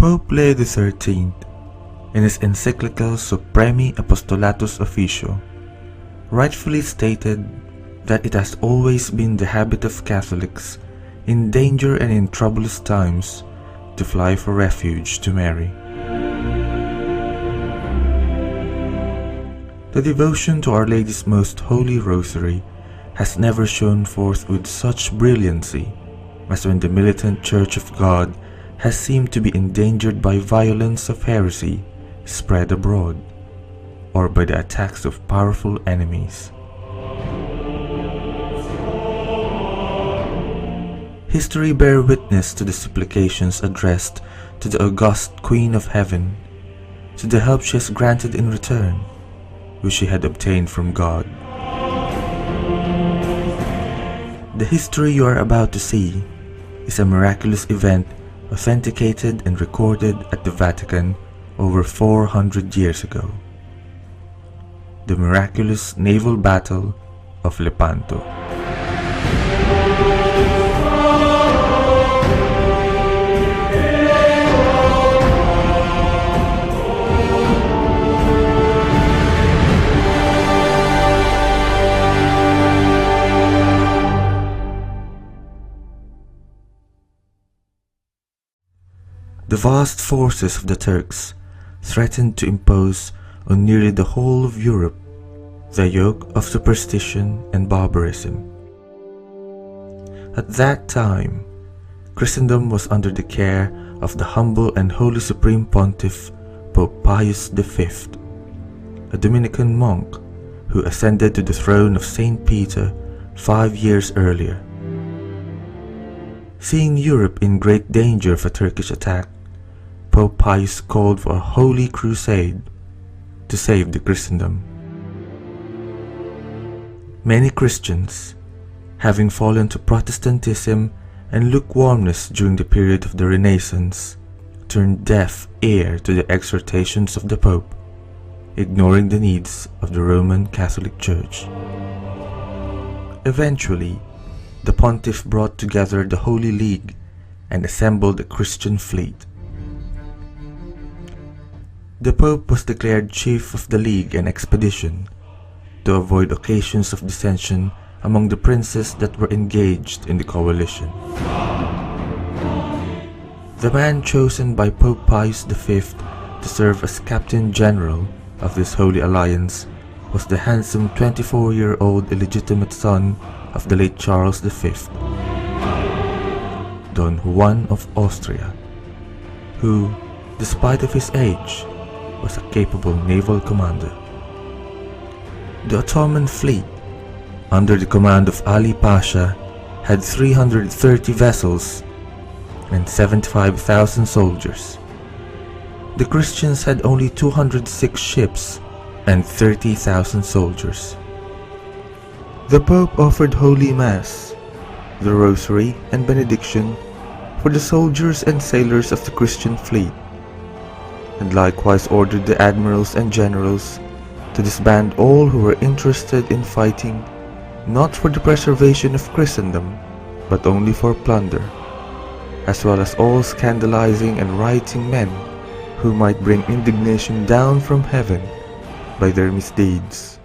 Pope Leo XIII, in his encyclical Supremi Apostolatus Officio, rightfully stated that it has always been the habit of Catholics, in danger and in troublous times, to fly for refuge to Mary. The devotion to Our Lady's Most Holy Rosary has never shone forth with such brilliancy as when the militant Church of God has seemed to be endangered by violence of heresy spread abroad, or by the attacks of powerful enemies. History bear witness to the supplications addressed to the august Queen of Heaven, to the help she has granted in return, which she had obtained from God. The history you are about to see is a miraculous event authenticated and recorded at the Vatican over 400 years ago. The miraculous naval battle of Lepanto. The vast forces of the Turks threatened to impose on nearly the whole of Europe the yoke of superstition and barbarism. At that time, Christendom was under the care of the humble and holy Supreme Pontiff Pope Pius V, a Dominican monk who ascended to the throne of Saint Peter 5 years earlier. Seeing Europe in great danger of a Turkish attack, Pope Pius called for a holy crusade to save the Christendom. Many Christians, having fallen to Protestantism and lukewarmness during the period of the Renaissance, turned deaf ear to the exhortations of the Pope, ignoring the needs of the Roman Catholic Church. Eventually, the Pontiff brought together the Holy League and assembled a Christian fleet. The Pope was declared chief of the League and expedition to avoid occasions of dissension among the princes that were engaged in the coalition. The man chosen by Pope Pius V to serve as Captain General of this Holy Alliance was the handsome 24-year-old illegitimate son of the late Charles V, Don Juan of Austria, who, despite of his age, was a capable naval commander. The Ottoman fleet, under the command of Ali Pasha, had 330 vessels and 75,000 soldiers. The Christians had only 206 ships and 30,000 soldiers. The Pope offered Holy Mass, the Rosary and Benediction for the soldiers and sailors of the Christian fleet, and likewise ordered the admirals and generals to disband all who were interested in fighting not for the preservation of Christendom, but only for plunder, as well as all scandalizing and rioting men who might bring indignation down from heaven by their misdeeds.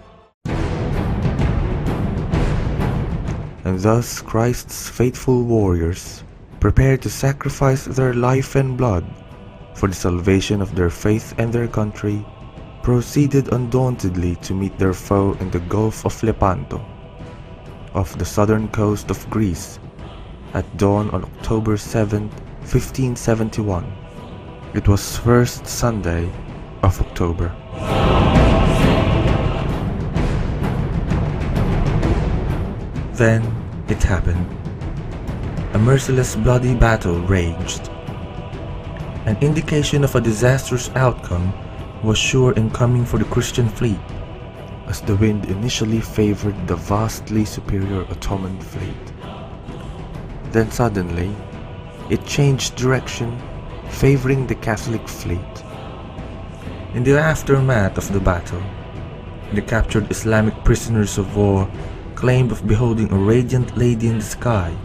And thus Christ's faithful warriors, prepared to sacrifice their life and blood for the salvation of their faith and their country, proceeded undauntedly to meet their foe in the Gulf of Lepanto, off the southern coast of Greece, at dawn on October 7, 1571. It was first Sunday of October. Then it happened. A merciless bloody battle raged. An indication of a disastrous outcome was sure in coming for the Christian fleet, as the wind initially favored the vastly superior Ottoman fleet. Then suddenly, it changed direction, favoring the Catholic fleet. In the aftermath of the battle, the captured Islamic prisoners of war claimed of beholding a radiant lady in the sky,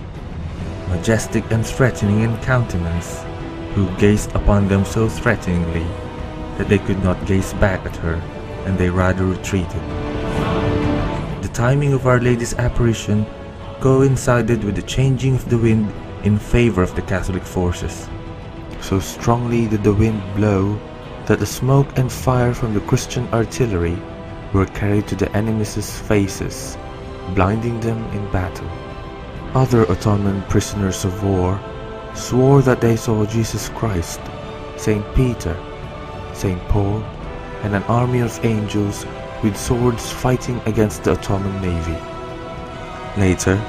majestic and threatening in countenance, who gazed upon them so threateningly that they could not gaze back at her, and they rather retreated. The timing of Our Lady's apparition coincided with the changing of the wind in favor of the Catholic forces. So strongly did the wind blow that the smoke and fire from the Christian artillery were carried to the enemies' faces, blinding them in battle. Other Ottoman prisoners of war swore that they saw Jesus Christ, Saint Peter, Saint Paul, and an army of angels with swords fighting against the Ottoman navy. Later,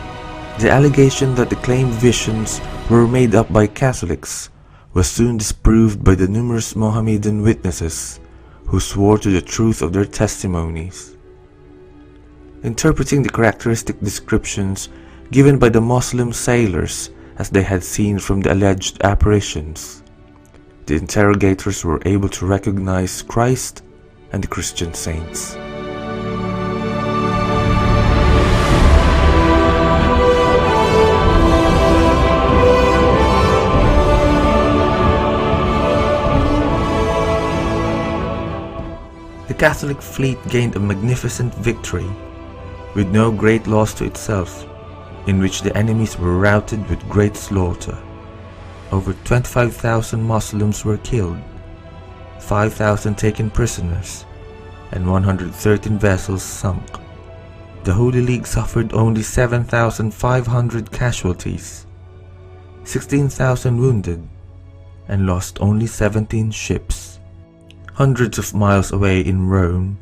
the allegation that the claimed visions were made up by Catholics was soon disproved by the numerous Mohammedan witnesses who swore to the truth of their testimonies. Interpreting the characteristic descriptions given by the Muslim sailors as they had seen from the alleged apparitions, the interrogators were able to recognize Christ and the Christian saints. The Catholic fleet gained a magnificent victory, with no great loss to itself, in which the enemies were routed with great slaughter. Over 25,000 Muslims were killed, 5,000 taken prisoners, and 113 vessels sunk. The Holy League suffered only 7,500 casualties, 16,000 wounded, and lost only 17 ships. Hundreds of miles away in Rome,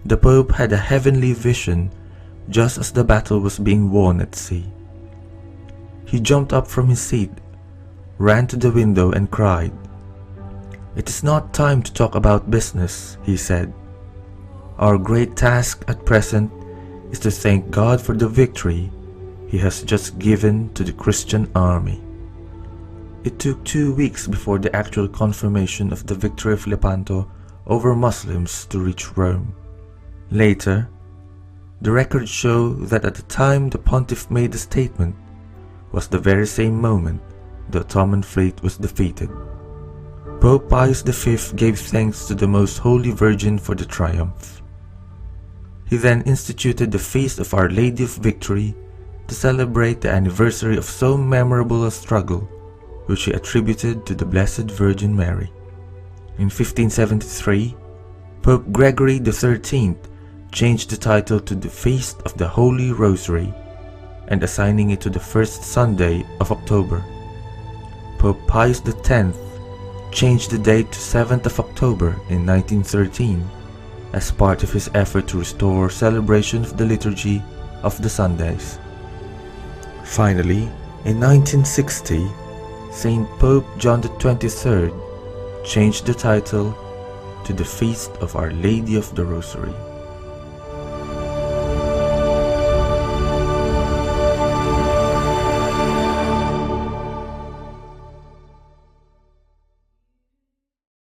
the Pope had a heavenly vision just as the battle was being won at sea. He jumped up from his seat, ran to the window and cried, "It is not time to talk about business," he said. "Our great task at present is to thank God for the victory He has just given to the Christian army." It took 2 weeks before the actual confirmation of the victory of Lepanto over Muslims to reach Rome. Later, the records show that at the time the pontiff made the statement was the very same moment the Ottoman fleet was defeated. Pope Pius V gave thanks to the Most Holy Virgin for the triumph. He then instituted the Feast of Our Lady of Victory to celebrate the anniversary of so memorable a struggle, which he attributed to the Blessed Virgin Mary. In 1573, Pope Gregory XIII changed the title to the Feast of the Holy Rosary and assigning it to the first Sunday of October. Pope Pius X changed the date to 7th of October in 1913 as part of his effort to restore celebration of the liturgy of the Sundays. Finally, in 1960, Saint Pope John XXIII changed the title to the Feast of Our Lady of the Rosary.